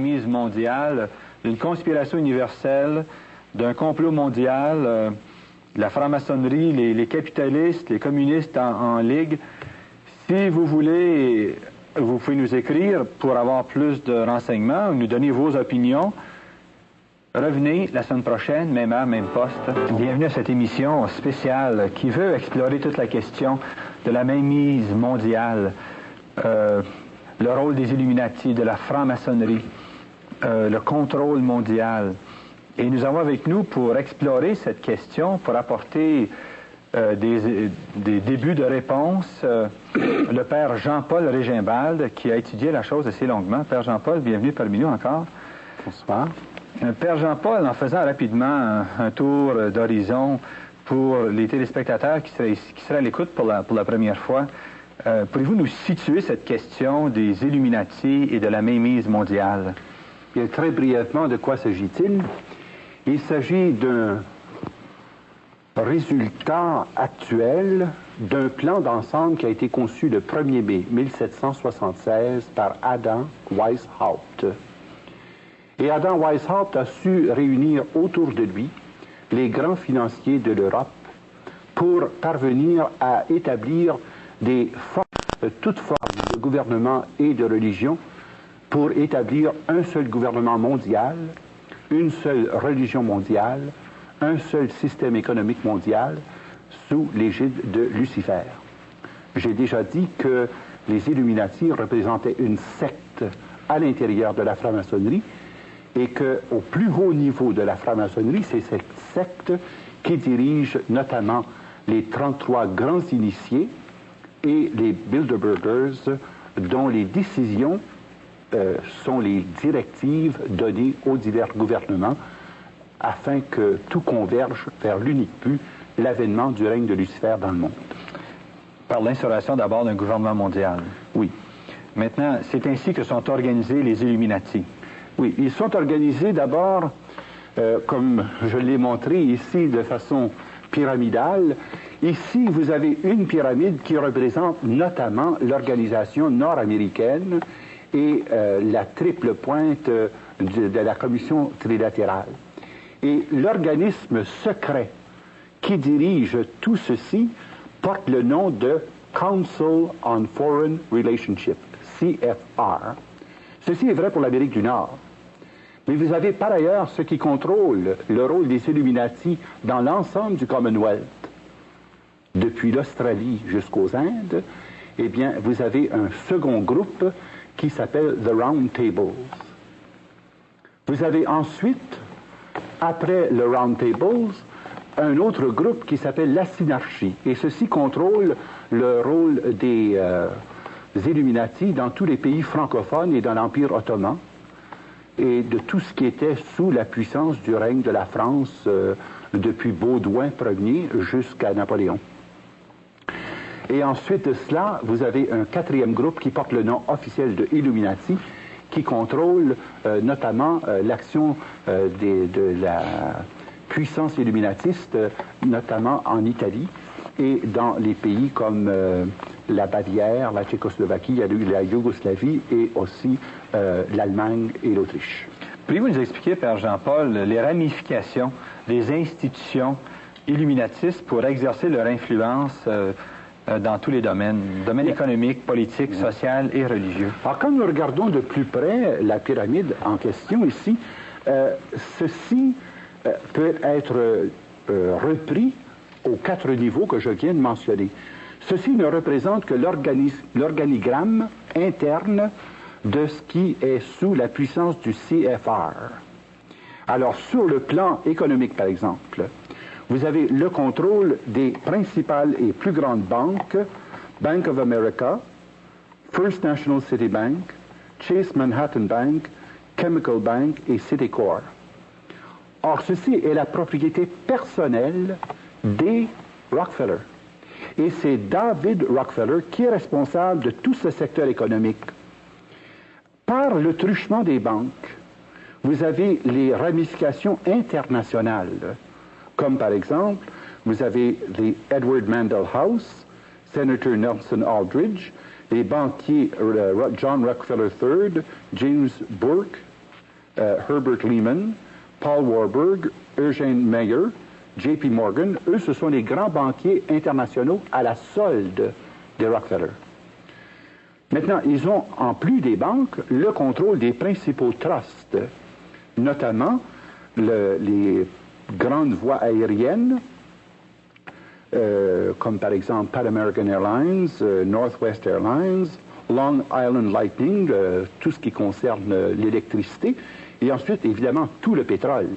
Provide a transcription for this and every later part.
mise mondiale, d'une conspiration universelle, d'un complot mondial, la franc-maçonnerie, les capitalistes, les communistes en ligue. Si vous voulez, vous pouvez nous écrire pour avoir plus de renseignements, nous donner vos opinions. Revenez la semaine prochaine, même heure, même poste. Bienvenue à cette émission spéciale qui veut explorer toute la question de la mainmise mondiale, le rôle des Illuminati, de la franc-maçonnerie, le contrôle mondial. Et nous avons avec nous, pour explorer cette question, pour apporter des débuts de réponse, le père Jean-Paul Régimbalde, qui a étudié la chose assez longuement. Père Jean-Paul, bienvenue parmi nous encore. Bonsoir. Père Jean-Paul, en faisant rapidement un tour d'horizon pour les téléspectateurs qui seraient à l'écoute pour la première fois, pourriez-vous nous situer cette question des Illuminati et de la mainmise mondiale? Bien, très brièvement, de quoi s'agit-il? Il s'agit d'un résultat actuel d'un plan d'ensemble qui a été conçu le 1er mai 1776 par Adam Weishaupt. Et Adam Weishaupt a su réunir autour de lui les grands financiers de l'Europe pour parvenir à établir des formes, toutes formes de gouvernement et de religion, pour établir un seul gouvernement mondial, une seule religion mondiale, un seul système économique mondial sous l'égide de Lucifer. J'ai déjà dit que les Illuminati représentaient une secte à l'intérieur de la franc-maçonnerie et qu'au plus haut niveau de la franc-maçonnerie, c'est cette secte qui dirige notamment les 33 grands initiés et les Bilderbergers, dont les décisions sont les directives données aux divers gouvernements afin que tout converge vers l'unique but, l'avènement du règne de Lucifer dans le monde. Par l'instauration d'abord d'un gouvernement mondial. Oui. Maintenant, c'est ainsi que sont organisés les Illuminati. Oui, ils sont organisés d'abord, comme je l'ai montré ici, de façon pyramidale. Ici, vous avez une pyramide qui représente notamment l'organisation nord-américaine et la triple pointe de la commission trilatérale. Et l'organisme secret qui dirige tout ceci porte le nom de Council on Foreign Relationship, CFR. Ceci est vrai pour l'Amérique du Nord. Mais vous avez par ailleurs ce qui contrôle le rôle des Illuminati dans l'ensemble du Commonwealth. Depuis l'Australie jusqu'aux Indes, eh bien, vous avez un second groupe qui s'appelle The Round Tables. Vous avez ensuite, après le Round Tables, un autre groupe qui s'appelle la Synarchie. Et ceci contrôle le rôle des Illuminati dans tous les pays francophones et dans l'Empire ottoman, et de tout ce qui était sous la puissance du règne de la France depuis Baudouin Ier jusqu'à Napoléon. Et ensuite de cela, vous avez un quatrième groupe qui porte le nom officiel de Illuminati, qui contrôle notamment l'action de la puissance illuminatiste, notamment en Italie et dans les pays comme la Bavière, la Tchécoslovaquie, la Yougoslavie et aussi l'Allemagne et l'Autriche. Pouvez-vous nous expliquer, Père Jean-Paul, les ramifications des institutions illuminatistes pour exercer leur influence dans tous les domaines économiques, politiques, social et religieux? Alors, quand nous regardons de plus près la pyramide en question ici, ceci peut être repris aux 4 niveaux que je viens de mentionner. Ceci ne représente que l'organigramme interne de ce qui est sous la puissance du CFR. Alors, sur le plan économique, par exemple, vous avez le contrôle des principales et plus grandes banques, Bank of America, First National City Bank, Chase Manhattan Bank, Chemical Bank et Citicorp. Or, ceci est la propriété personnelle des Rockefeller. Et c'est David Rockefeller qui est responsable de tout ce secteur économique. Par le truchement des banques, vous avez les ramifications internationales, comme par exemple, vous avez les Edward Mandell House, Senator Nelson Aldrich, les banquiers John Rockefeller III, James Burke Herbert Lehman, Paul Warburg, Eugene Meyer, J.P. Morgan, eux, ce sont les grands banquiers internationaux à la solde des Rockefeller. Maintenant, ils ont, en plus des banques, le contrôle des principaux trusts, notamment les grandes voies aériennes, comme par exemple Pan American Airlines, Northwest Airlines, Long Island Lightning, tout ce qui concerne l'électricité, et ensuite, évidemment, tout le pétrole.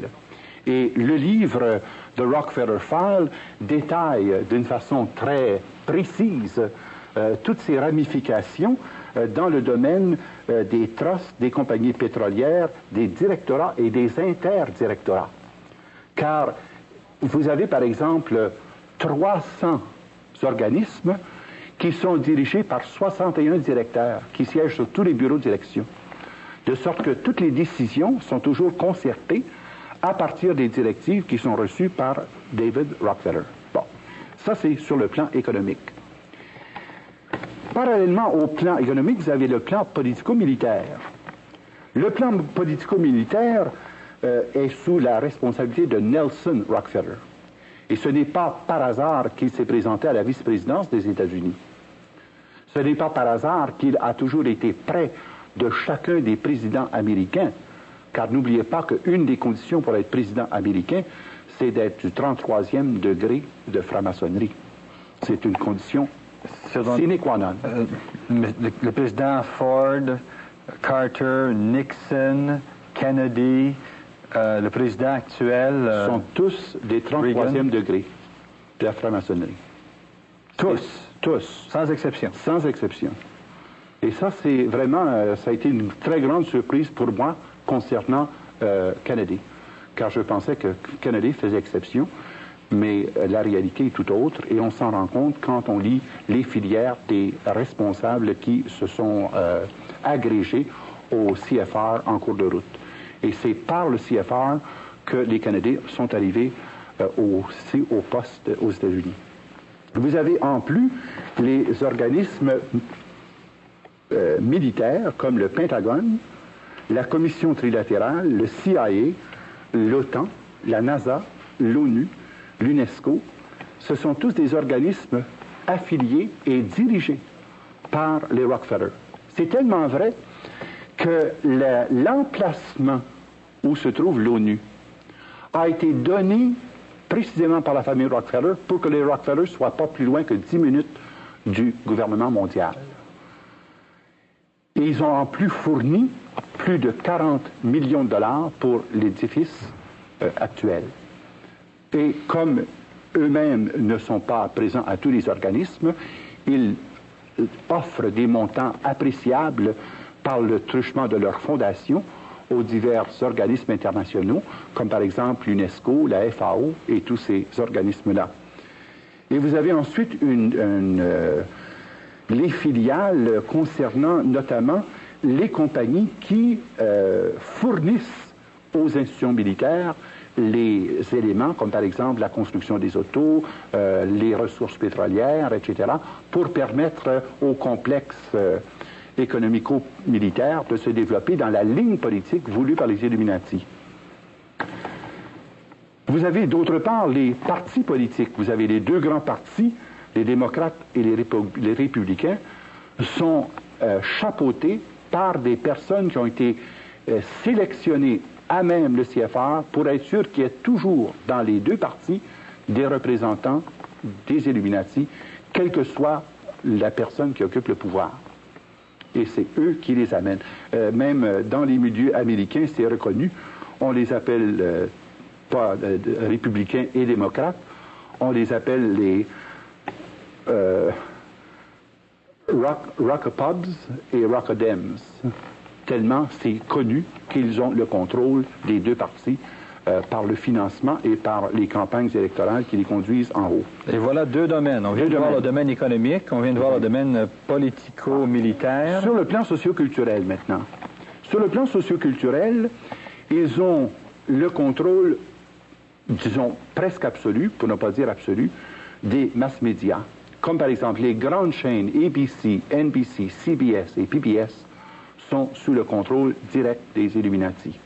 Et le livre The Rockefeller File détaille d'une façon très précise toutes ces ramifications dans le domaine des trusts, des compagnies pétrolières, des directorats et des interdirectorats. Car vous avez, par exemple, 300 organismes qui sont dirigés par 61 directeurs qui siègent sur tous les bureaux de direction. De sorte que toutes les décisions sont toujours concertées à partir des directives qui sont reçues par David Rockefeller. Bon, ça c'est sur le plan économique. Parallèlement au plan économique, vous avez le plan politico-militaire. Le plan politico-militaire est sous la responsabilité de Nelson Rockefeller. Et ce n'est pas par hasard qu'il s'est présenté à la vice-présidence des États-Unis. Ce n'est pas par hasard qu'il a toujours été près de chacun des présidents américains, car n'oubliez pas qu'une des conditions pour être président américain, c'est d'être du 33e degré de franc-maçonnerie. C'est une condition sine qua non. Le président Ford, Carter, Nixon, Kennedy, le président actuel... sont tous des 33e degrés de la franc-maçonnerie. Tous? Tous. Sans exception? Sans exception. Et ça, c'est vraiment, ça a été une très grande surprise pour moi concernant Kennedy. Car je pensais que Kennedy faisait exception, mais la réalité est tout autre, et on s'en rend compte quand on lit les filières des responsables qui se sont agrégés au CFR en cours de route. Et c'est par le CFR que les Canadiens sont arrivés aussi au poste aux États-Unis. Vous avez en plus les organismes militaires comme le Pentagone, la Commission trilatérale, le CIA, l'OTAN, la NASA, l'ONU, l'UNESCO. Ce sont tous des organismes affiliés et dirigés par les Rockefeller. C'est tellement vrai que l'emplacement où se trouve l'ONU a été donné précisément par la famille Rockefeller pour que les Rockefeller ne soient pas plus loin que 10 minutes du gouvernement mondial. Et ils ont en plus fourni plus de 40 millions de dollars pour l'édifice actuel. Et comme eux-mêmes ne sont pas présents à tous les organismes, ils offrent des montants appréciables par le truchement de leur fondation aux divers organismes internationaux, comme par exemple l'UNESCO, la FAO et tous ces organismes-là. Et vous avez ensuite les filiales concernant notamment les compagnies qui fournissent aux institutions militaires les éléments, comme par exemple la construction des autos, les ressources pétrolières, etc., pour permettre aux complexes économico-militaires de se développer dans la ligne politique voulue par les Illuminati. Vous avez d'autre part les partis politiques. Vous avez les deux grands partis, les démocrates et les républicains, sont chapeautés par des personnes qui ont été sélectionnées à même le CFR pour être sûr qu'il y ait toujours dans les deux partis des représentants des Illuminati, quelle que soit la personne qui occupe le pouvoir. Et c'est eux qui les amènent. Même dans les milieux américains, c'est reconnu. On les appelle pas républicains et démocrates, on les appelle les Rockapubs et Rockadems, tellement c'est connu qu'ils ont le contrôle des deux partis par le financement et par les campagnes électorales qui les conduisent en haut. Et voilà deux domaines. On vient de voir le domaine économique, on vient de voir le domaine politico-militaire. Sur le plan socio-culturel maintenant. Sur le plan socio-culturel, ils ont le contrôle, disons, presque absolu, pour ne pas dire absolu, des mass médias. Comme par exemple les grandes chaînes ABC, NBC, CBS et PBS sont sous le contrôle direct des Illuminati.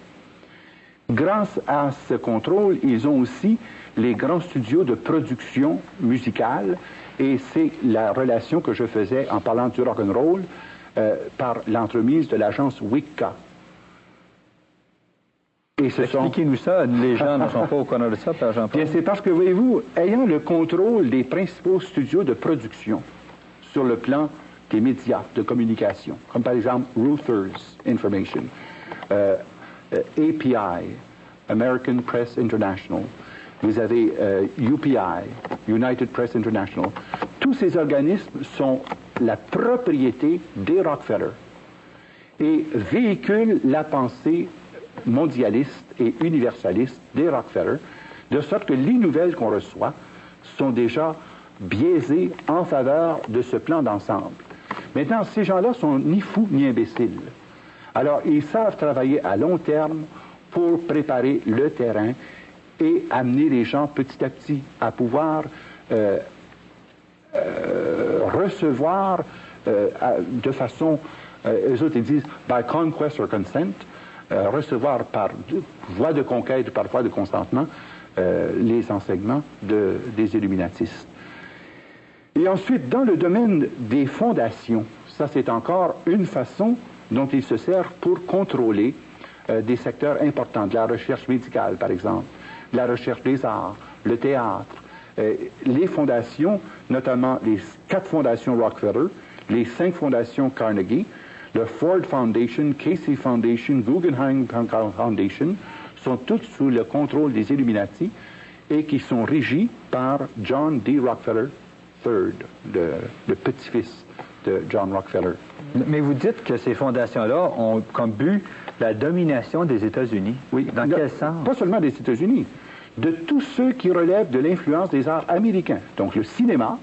Grâce à ce contrôle, ils ont aussi les grands studios de production musicale, et c'est la relation que je faisais en parlant du rock'n'roll par l'entremise de l'agence WICA. Expliquez-nous ça, les gens ne sont pas au courant de ça, Père Jean-Paul. Bien, c'est parce que, voyez-vous, ayant le contrôle des principaux studios de production sur le plan des médias de communication, comme par exemple Reuters Information, API, American Press International, vous avez UPI, United Press International, tous ces organismes sont la propriété des Rockefeller et véhiculent la pensée mondialiste et universaliste des Rockefeller, de sorte que les nouvelles qu'on reçoit sont déjà biaisées en faveur de ce plan d'ensemble. Maintenant, ces gens-là sont ni fous ni imbéciles. Alors, ils savent travailler à long terme pour préparer le terrain et amener les gens petit à petit à pouvoir recevoir de façon, eux autres ils disent, by conquest or consent, recevoir par voie de conquête, par voie de consentement, les enseignements des illuminatistes. Et ensuite, dans le domaine des fondations, ça c'est encore une façon dont ils se servent pour contrôler des secteurs importants, de la recherche médicale par exemple, de la recherche des arts, le théâtre, les fondations, notamment les 4 fondations Rockefeller, les 5 fondations Carnegie, le Ford Foundation, Casey Foundation, Guggenheim Foundation, sont toutes sous le contrôle des Illuminati et qui sont régis par John D. Rockefeller III, le petit-fils de John Rockefeller. Mais vous dites que ces fondations-là ont comme but la domination des États-Unis. Oui. Dans quel sens? Pas seulement des États-Unis, de tous ceux qui relèvent de l'influence des arts américains. Donc le cinéma,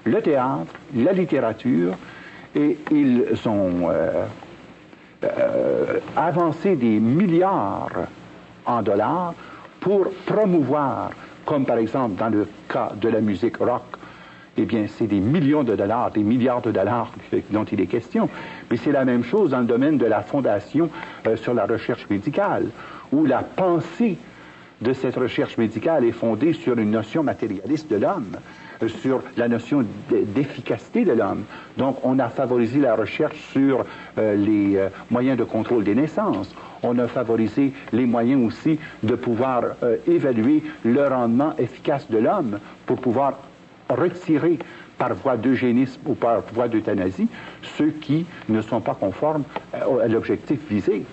le théâtre, la littérature, et ils ont avancé des milliards en dollars pour promouvoir, comme par exemple dans le cas de la musique rock, eh bien, c'est des millions de dollars, des milliards de dollars dont il est question. Mais c'est la même chose dans le domaine de la fondation sur la recherche médicale, où la pensée de cette recherche médicale est fondée sur une notion matérialiste de l'homme, sur la notion d'efficacité de l'homme. Donc, on a favorisé la recherche sur les moyens de contrôle des naissances. On a favorisé les moyens aussi de pouvoir évaluer le rendement efficace de l'homme pour pouvoir retirer par voie d'eugénisme ou par voie d'euthanasie ceux qui ne sont pas conformes à l'objectif visé.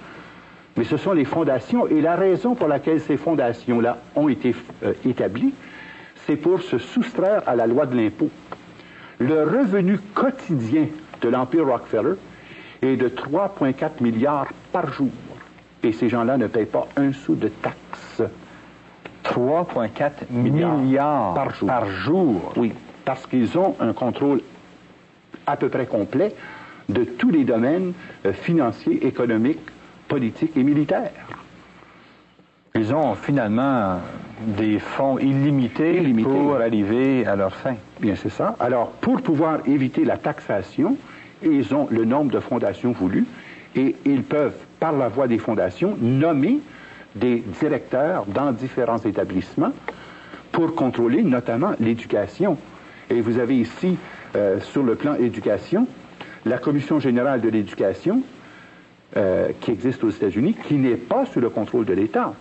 Mais ce sont les fondations, et la raison pour laquelle ces fondations-là ont été établies, c'est pour se soustraire à la loi de l'impôt. Le revenu quotidien de l'Empire Rockefeller est de 3,4 milliards par jour. Et ces gens-là ne payent pas un sou de taxes. 3,4 milliards par jour. Oui, parce qu'ils ont un contrôle à peu près complet de tous les domaines financiers, économiques, politiques et militaires. Ils ont finalement des fonds illimités pour arriver à leur fin. Bien, c'est ça. Alors, pour pouvoir éviter la taxation, ils ont le nombre de fondations voulues et ils peuvent, par la voie des fondations, nommer des directeurs dans différents établissements pour contrôler notamment l'éducation. Et vous avez ici, sur le plan éducation, la Commission générale de l'éducation qui existe aux États-Unis, qui n'est pas sous le contrôle de l'État.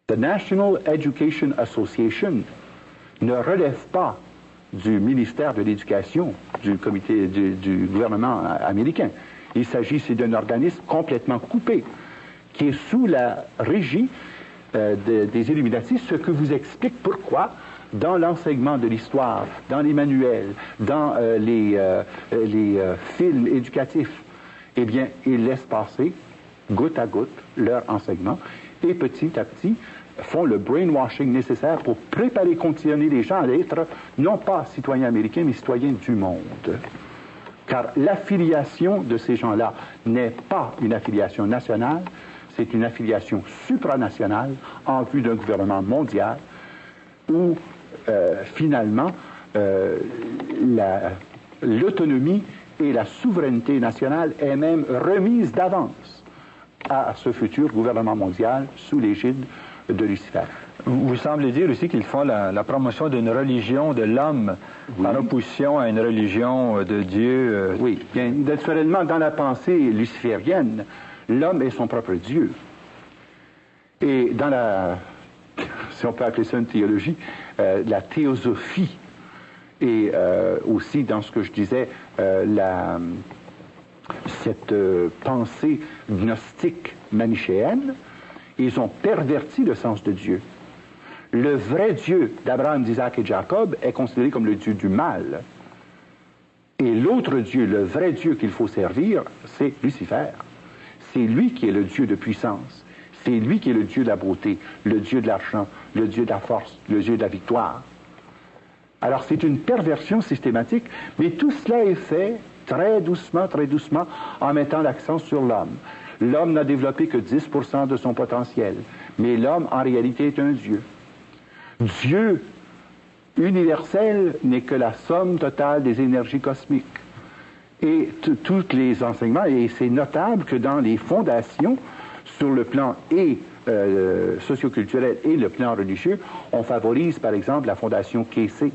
The National Education Association ne relève pas du ministère de l'Éducation, du comité du gouvernement américain. Il s'agit d'un organisme complètement coupé, qui est sous la régie des Illuminati, ce que vous explique pourquoi, dans l'enseignement de l'histoire, dans les manuels, dans les films éducatifs, eh bien, ils laissent passer, goutte à goutte, leur enseignement, et petit à petit, font le brainwashing nécessaire pour préparer, conditionner les gens à être, non pas citoyens américains, mais citoyens du monde. Car l'affiliation de ces gens-là n'est pas une affiliation nationale, c'est une affiliation supranationale en vue d'un gouvernement mondial où, finalement, l'autonomie et la souveraineté nationale est même remise d'avance à ce futur gouvernement mondial sous l'égide de Lucifer. Vous semblez dire aussi qu'ils font la promotion d'une religion de l'homme par opposition à une religion de Dieu. Oui, bien, naturellement, dans la pensée luciférienne, l'homme est son propre Dieu. Et dans la, si on peut appeler ça une théologie, la théosophie, et aussi dans ce que je disais, cette pensée gnostique manichéenne, ils ont perverti le sens de Dieu. Le vrai Dieu d'Abraham, d'Isaac et de Jacob est considéré comme le Dieu du mal. Et l'autre Dieu, le vrai Dieu qu'il faut servir, c'est Lucifer. C'est lui qui est le Dieu de puissance. C'est lui qui est le Dieu de la beauté, le Dieu de l'argent, le Dieu de la force, le Dieu de la victoire. Alors c'est une perversion systématique, mais tout cela est fait très doucement, en mettant l'accent sur l'homme. L'homme n'a développé que 10% de son potentiel, mais l'homme en réalité est un Dieu. Dieu universel n'est que la somme totale des énergies cosmiques. Et tous les enseignements, et c'est notable que dans les fondations, sur le plan socioculturel et le plan religieux, on favorise par exemple la fondation Kesey.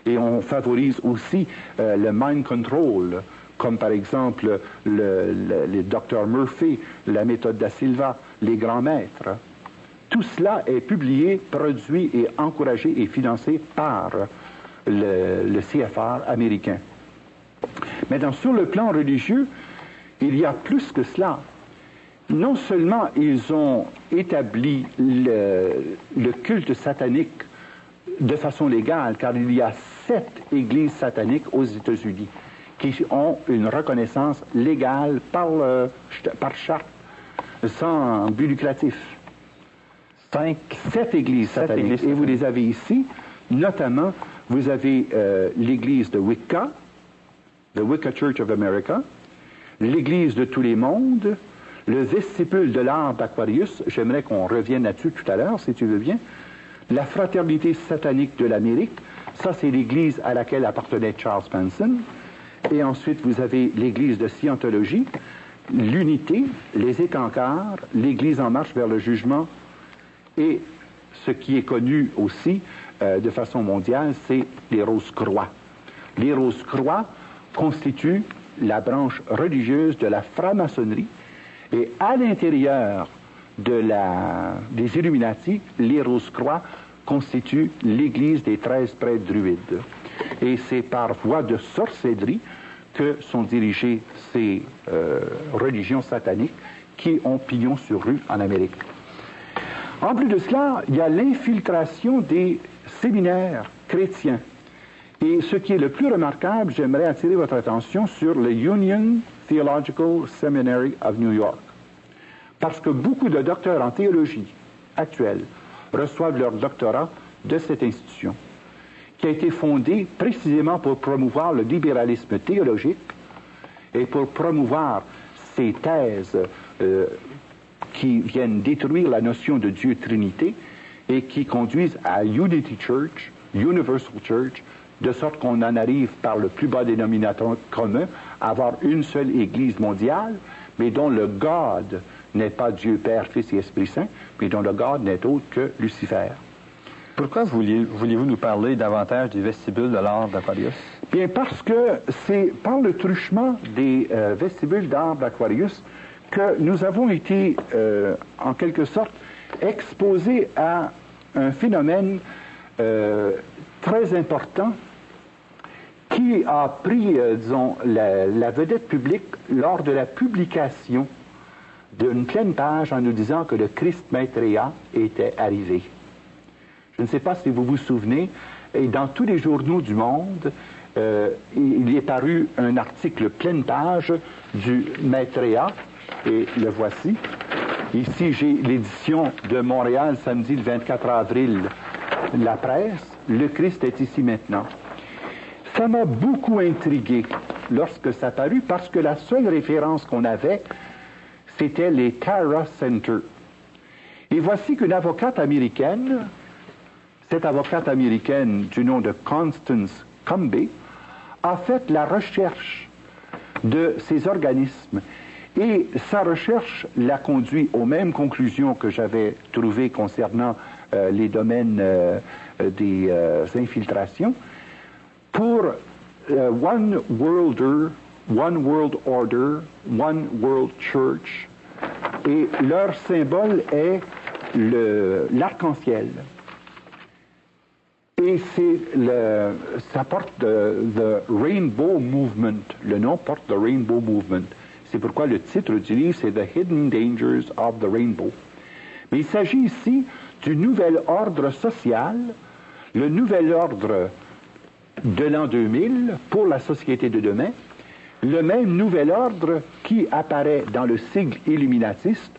Et on favorise aussi le mind control, comme par exemple le Dr Murphy, la méthode da Silva, les grands maîtres. Tout cela est publié, produit et encouragé et financé par le CFR américain. Maintenant, sur le plan religieux, il y a plus que cela. Non seulement ils ont établi le culte satanique de façon légale, car il y a 7 églises sataniques aux États-Unis qui ont une reconnaissance légale par charte, sans but lucratif. 7 églises sataniques. Et vous les avez ici, notamment, vous avez l'église de Wicca, the Wicca Church of America, l'église de tous les mondes, le vestibule de l'arbre d'Aquarius, j'aimerais qu'on revienne là-dessus tout à l'heure, si tu veux bien, la fraternité satanique de l'Amérique, ça c'est l'église à laquelle appartenait Charles Manson, et ensuite vous avez l'église de Scientologie, l'unité, les Écancars, l'église en marche vers le jugement, et ce qui est connu aussi de façon mondiale, c'est les Rose-Croix. Les Rose-Croix constituent la branche religieuse de la franc-maçonnerie, et à l'intérieur des Illuminati, les Rose-Croix constituent l'église des 13 prêtres druides. Et c'est par voie de sorcellerie que sont dirigées ces religions sataniques qui ont pignon sur rue en Amérique. En plus de cela, il y a l'infiltration des séminaires chrétiens. Et ce qui est le plus remarquable, j'aimerais attirer votre attention sur le Union Theological Seminary of New York. Parce que beaucoup de docteurs en théologie actuels reçoivent leur doctorat de cette institution, qui a été fondée précisément pour promouvoir le libéralisme théologique et pour promouvoir ces thèses qui viennent détruire la notion de Dieu Trinité et qui conduisent à Unity Church, Universal Church, de sorte qu'on en arrive par le plus bas dénominateur commun à avoir une seule Église mondiale, mais dont le God n'est pas Dieu Père, Fils et Esprit Saint, mais dont le God n'est autre que Lucifer. Pourquoi vouliez-vous nous parler davantage du vestibule de l'arbre d'Aquarius? Bien, parce que c'est par le truchement des vestibules d'arbre d'Aquarius que nous avons été, en quelque sorte, exposés à un phénomène très important qui a pris, disons, la vedette publique lors de la publication d'une pleine page en nous disant que le Christ Maitreya était arrivé. Je ne sais pas si vous vous souvenez, et dans tous les journaux du monde, il est paru un article pleine page du Maitreya, et le voici. Ici, j'ai l'édition de Montréal, samedi le 24 avril, la presse, le Christ est ici maintenant. Ça m'a beaucoup intrigué lorsque ça parut, parce que la seule référence qu'on avait, c'était les Tara Center. Et voici qu'une avocate américaine, cette avocate américaine du nom de Constance Combe, a fait la recherche de ces organismes Et sa recherche l'a conduit aux mêmes conclusions que j'avais trouvées concernant les domaines des infiltrations. Pour One World Order, One World Church, et leur symbole est l'arc-en-ciel. Et ça porte the Rainbow Movement. Le nom porte The Rainbow Movement. C'est pourquoi le titre du livre, c'est The Hidden Dangers of the Rainbow. Mais il s'agit ici du nouvel ordre social, le nouvel ordre de l'an 2000 pour la société de demain, le même nouvel ordre qui apparaît dans le sigle illuminatiste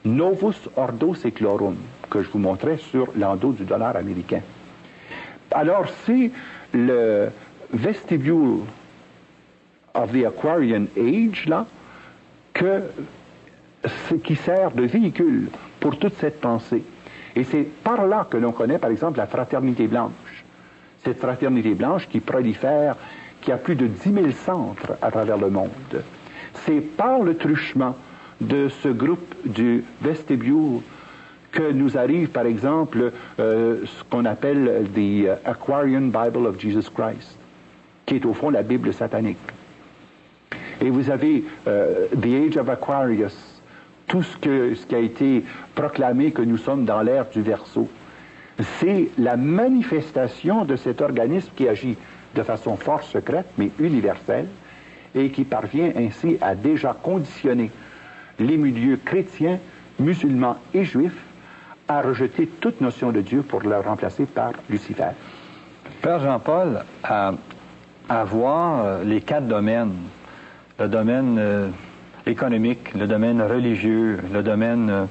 Novus Ordo Seclorum, que je vous montrais sur l'endos du dollar américain. Alors, c'est le vestibule of the Aquarian Age, là, qui sert de véhicule pour toute cette pensée. Et c'est par là que l'on connaît, par exemple, la fraternité blanche. Cette fraternité blanche qui prolifère, qui a plus de 10 000 centres à travers le monde. C'est par le truchement de ce groupe du vestibule que nous arrive, par exemple, ce qu'on appelle the Aquarian Bible of Jesus Christ, qui est au fond la Bible satanique. Et vous avez The Age of Aquarius, tout ce qui a été proclamé que nous sommes dans l'ère du Verseau. C'est la manifestation de cet organisme qui agit de façon fort secrète, mais universelle, et qui parvient ainsi à déjà conditionner les milieux chrétiens, musulmans et juifs à rejeter toute notion de Dieu pour le remplacer par Lucifer. Père Jean-Paul, à voir les 4 domaines, le domaine économique, le domaine religieux, le domaine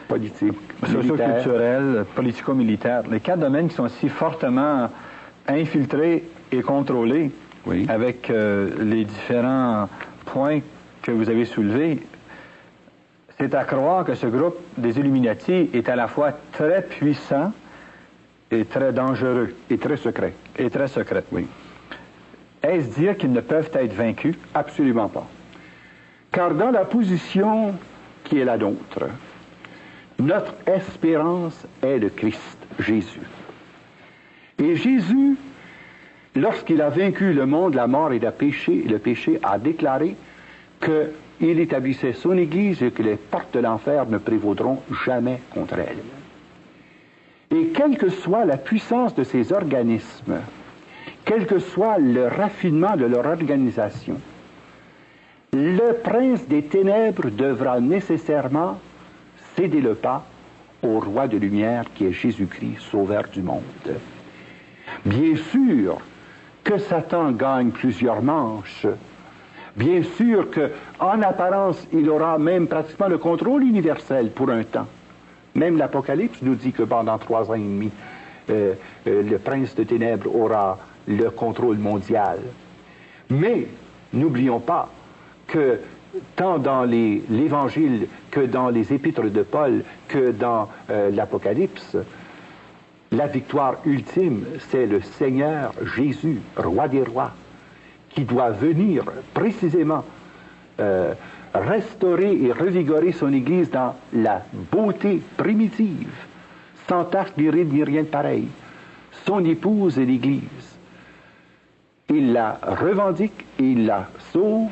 politique, socio-culturel, politico-militaire, les 4 domaines qui sont si fortement infiltrés et contrôlés, oui, avec les différents points que vous avez soulevés, c'est à croire que ce groupe des Illuminati est à la fois très puissant et très dangereux. Et très secret. Et très secret. Oui. Est-ce dire qu'ils ne peuvent être vaincus? Absolument pas. Car dans la position qui est la nôtre, notre espérance est le Christ, Jésus. Et Jésus, lorsqu'il a vaincu le monde, la mort et le péché a déclaré qu'il établissait son Église et que les portes de l'enfer ne prévaudront jamais contre elle. Et quelle que soit la puissance de ces organismes, quel que soit le raffinement de leur organisation, le prince des ténèbres devra nécessairement céder le pas au roi de lumière qui est Jésus-Christ, sauveur du monde. Bien sûr que Satan gagne plusieurs manches. Bien sûr qu'en apparence, il aura même pratiquement le contrôle universel pour un temps. Même l'Apocalypse nous dit que pendant 3 ans et demi, le prince de ténèbres aura le contrôle mondial. Mais n'oublions pas que tant dans l'Évangile que dans les épîtres de Paul que dans l'Apocalypse, la victoire ultime, c'est le Seigneur Jésus, roi des rois, qui doit venir précisément restaurer et revigorer son Église dans la beauté primitive, sans tache ni ride ni rien de pareil. Son épouse est l'Église. Il la revendique, il la sauve,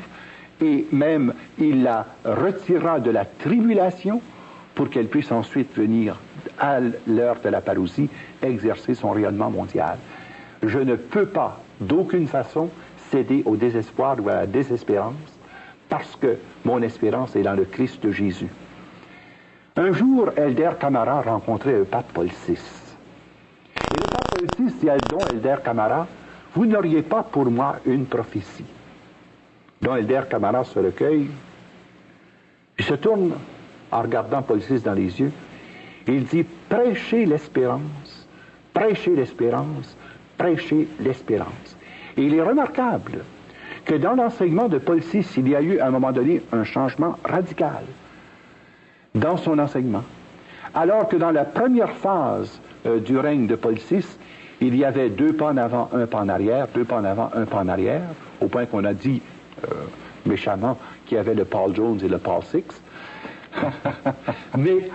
et même il la retirera de la tribulation pour qu'elle puisse ensuite venir, à l'heure de la parousie, exercer son rayonnement mondial. Je ne peux pas, d'aucune façon, céder au désespoir ou à la désespérance, parce que mon espérance est dans le Christ de Jésus. Un jour, Elder Camara rencontrait le pape Paul VI. Et le pape Paul VI dit à Elder Camara, « Vous n'auriez pas pour moi une prophétie. » Dont Elder Camara se recueille, il se tourne en regardant Paul VI dans les yeux, et il dit « Prêchez l'espérance, prêchez l'espérance, prêchez l'espérance. » Et il est remarquable que dans l'enseignement de Paul VI, il y a eu à un moment donné un changement radical dans son enseignement. Alors que dans la première phase du règne de Paul VI, il y avait 2 pas en avant, 1 pas en arrière, 2 pas en avant, 1 pas en arrière, au point qu'on a dit méchamment qui avait le Paul Jones et le Paul Six. Mais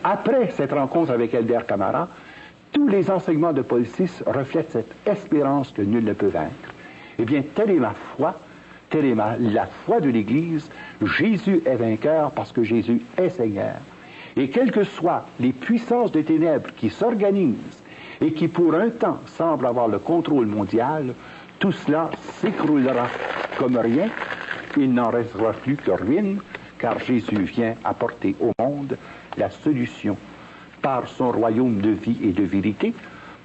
après cette rencontre avec Elder Camara, tous les enseignements de Paul VI reflètent cette espérance que nul ne peut vaincre. Eh bien, telle est ma foi, telle est la foi de l'Église. Jésus est vainqueur parce que Jésus est Seigneur. Et quelles que soient les puissances des ténèbres qui s'organisent et qui pour un temps semblent avoir le contrôle mondial, tout cela s'écroulera comme rien. Il n'en restera plus que ruine, car Jésus vient apporter au monde la solution par son royaume de vie et de vérité,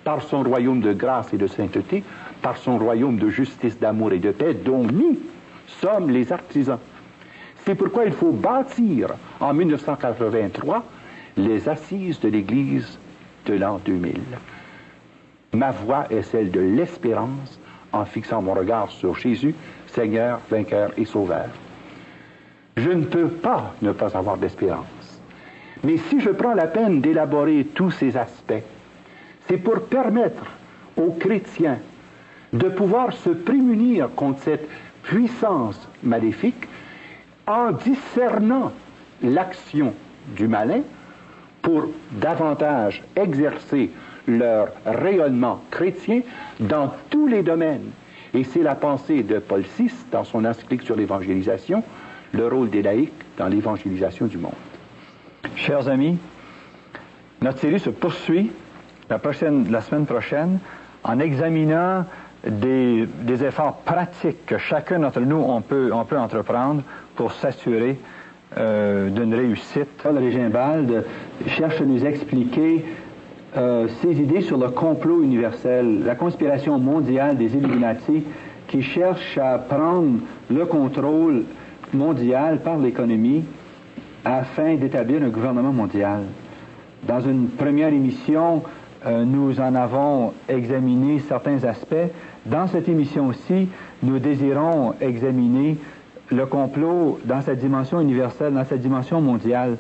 par son royaume de grâce et de sainteté, par son royaume de justice, d'amour et de paix, dont nous sommes les artisans. C'est pourquoi il faut bâtir en 1983 les assises de l'Église de l'an 2000. Ma voix est celle de l'espérance en fixant mon regard sur Jésus, Seigneur, vainqueur et sauveur. Je ne peux pas ne pas avoir d'espérance. Mais si je prends la peine d'élaborer tous ces aspects, c'est pour permettre aux chrétiens de pouvoir se prémunir contre cette puissance maléfique en discernant l'action du malin pour davantage exercer leur rayonnement chrétien dans tous les domaines. Et c'est la pensée de Paul VI dans son encyclique sur l'évangélisation, le rôle des laïcs dans l'évangélisation du monde. Chers amis, notre série se poursuit la semaine prochaine en examinant des efforts pratiques que chacun d'entre nous on peut entreprendre pour s'assurer d'une réussite. Paul Régimbald cherche à nous expliquer ses idées sur le complot universel, la conspiration mondiale des Illuminati qui cherche à prendre le contrôle mondial par l'économie afin d'établir un gouvernement mondial. Dans une première émission, nous en avons examiné certains aspects. Dans cette émission-ci, nous désirons examiner le complot dans sa dimension universelle, dans sa dimension mondiale.